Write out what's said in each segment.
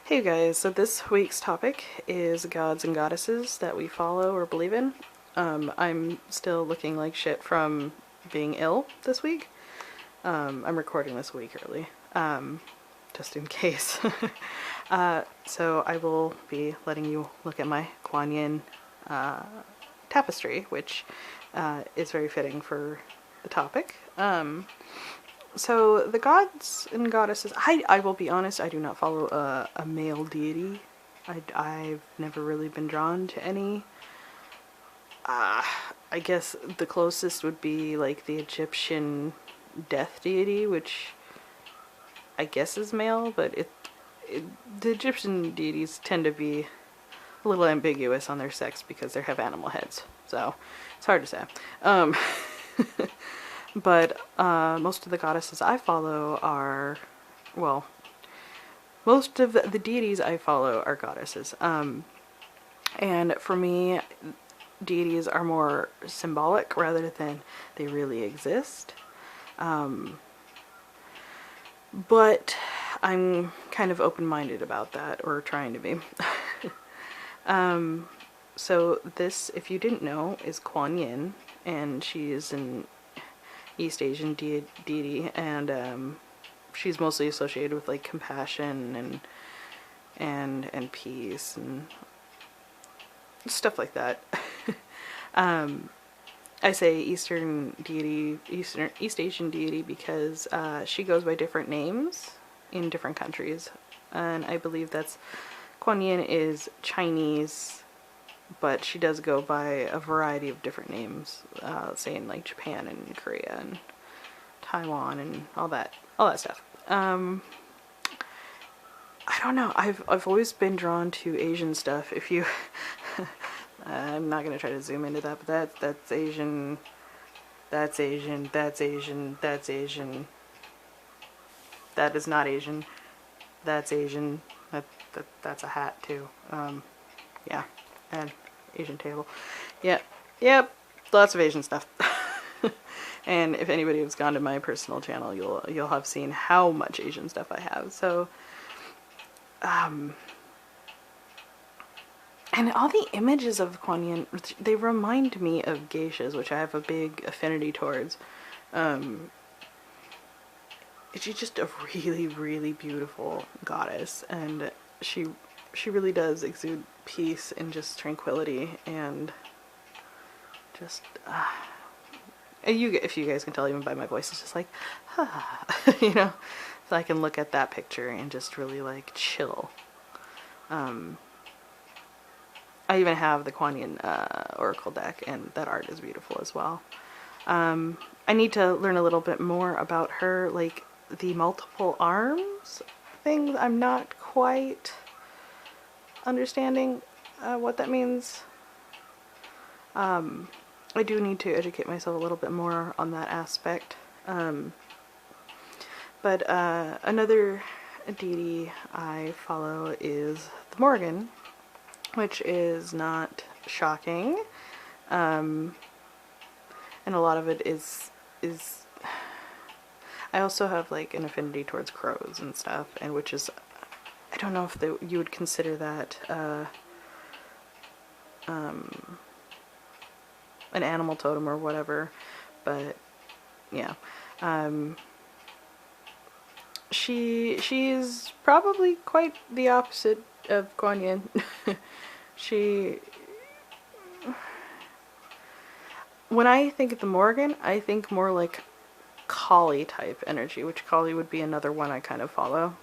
Hey guys, so this week's topic is gods and goddesses that we follow or believe in. I'm still looking like shit from being ill this week. I'm recording this week early, just in case. So I will be letting you look at my Kuan Yin tapestry, which is very fitting for the topic. So the gods and goddesses, I will be honest, I do not follow a male deity. I've never really been drawn to any. I guess the closest would be like the Egyptian death deity, which I guess is male, but the Egyptian deities tend to be a little ambiguous on their sex because they have animal heads. So it's hard to say. But most of the goddesses I follow are, well, most of the deities I follow are goddesses. And for me, deities are more symbolic rather than they really exist. But I'm kind of open-minded about that, or trying to be. So this, if you didn't know, is Kuan Yin, and she is an East Asian deity, and she's mostly associated with like compassion and peace and stuff like that. I say East Asian deity because she goes by different names in different countries, and I believe that's Kuan Yin is Chinese, but she does go by a variety of different names, say in like Japan and Korea and Taiwan and all that stuff. I don't know. I've always been drawn to Asian stuff. If you, I'm not gonna try to zoom into that, but that's Asian. That's Asian. That's Asian. That's Asian. That is not Asian. That's Asian. That's a hat too. Yeah. And Asian table. Yep, lots of Asian stuff. And if anybody has gone to my personal channel, you'll have seen how much Asian stuff I have. So, and all the images of Kuan Yin, they remind me of geishas, which I have a big affinity towards. She's just a really, really beautiful goddess, and she really does exude peace and just tranquility, and just if you guys can tell even by my voice, it's just like you know, so I can look at that picture and just really like chill. I even have the Kuan Yin Oracle deck, and that art is beautiful as well. I need to learn a little bit more about her, like the multiple arms thing. I'm not quite understanding what that means. I do need to educate myself a little bit more on that aspect. But another deity I follow is the Morgan, which is not shocking. And a lot of it is I also have like an affinity towards crows and stuff, and which is, I don't know if you would consider that an animal totem or whatever, but yeah. She's probably quite the opposite of Kuan Yin. When I think of the Morgan, I think more like Kali type energy, which Kali would be another one I kind of follow.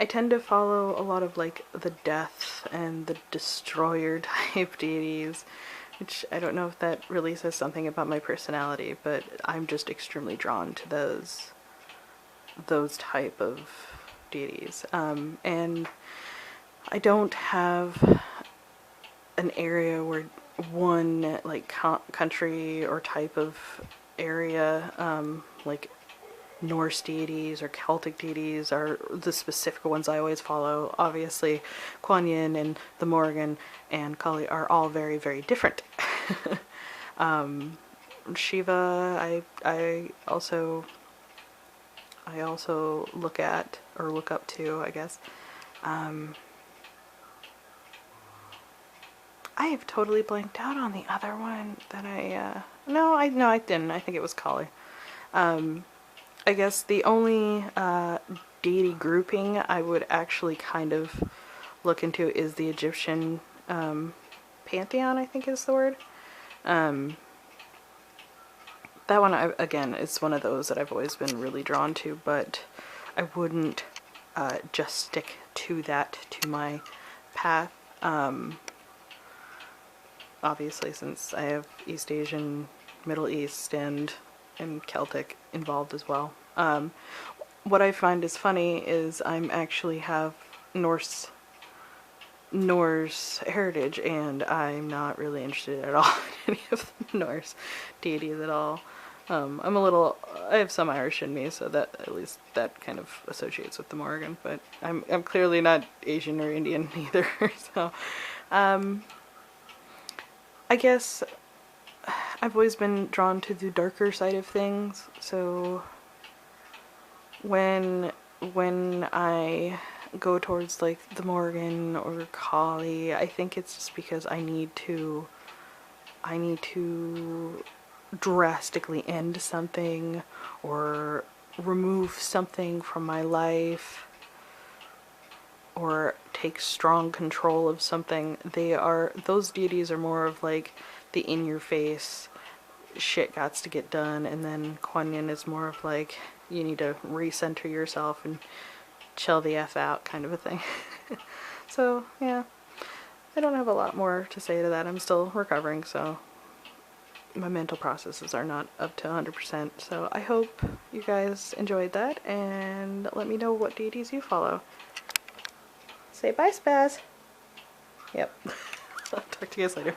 I tend to follow a lot of like the death and the destroyer type deities, which I don't know if that really says something about my personality, but I'm just extremely drawn to those type of deities. And I don't have an area where one like country or type of area, like Norse deities or Celtic deities are the specific ones I always follow. Obviously, Kuan Yin and the Morgan and Kali are all very, very different. Shiva, I also I also look at, or look up to, I guess. I have totally blanked out on the other one that no, I didn't. I think it was Kali. I guess the only deity grouping I would actually kind of look into is the Egyptian pantheon, I think is the word. That one, again, it's one of those that I've always been really drawn to, but I wouldn't just stick to that, to my path. Obviously, since I have East Asian, Middle East, and Celtic involved as well. What I find is funny is I'm actually have Norse heritage, and I'm not really interested at all in any of the Norse deities at all. I have some Irish in me, so that at least that kind of associates with the Morrigan, but I'm clearly not Asian or Indian either, so I guess I've always been drawn to the darker side of things, so when I go towards like the Morrigan or Kali, I think it's just because I need to drastically end something or remove something from my life or take strong control of something. Those deities are more of like the in-your-face shit gots to get done, and then Kuan Yin is more of like you need to recenter yourself and chill the F out kind of a thing. So yeah, I don't have a lot more to say to that. I'm still recovering, so my mental processes are not up to 100%. So I hope you guys enjoyed that, and let me know what deities you follow. Say bye, Spaz. Yep. I'll talk to you guys later.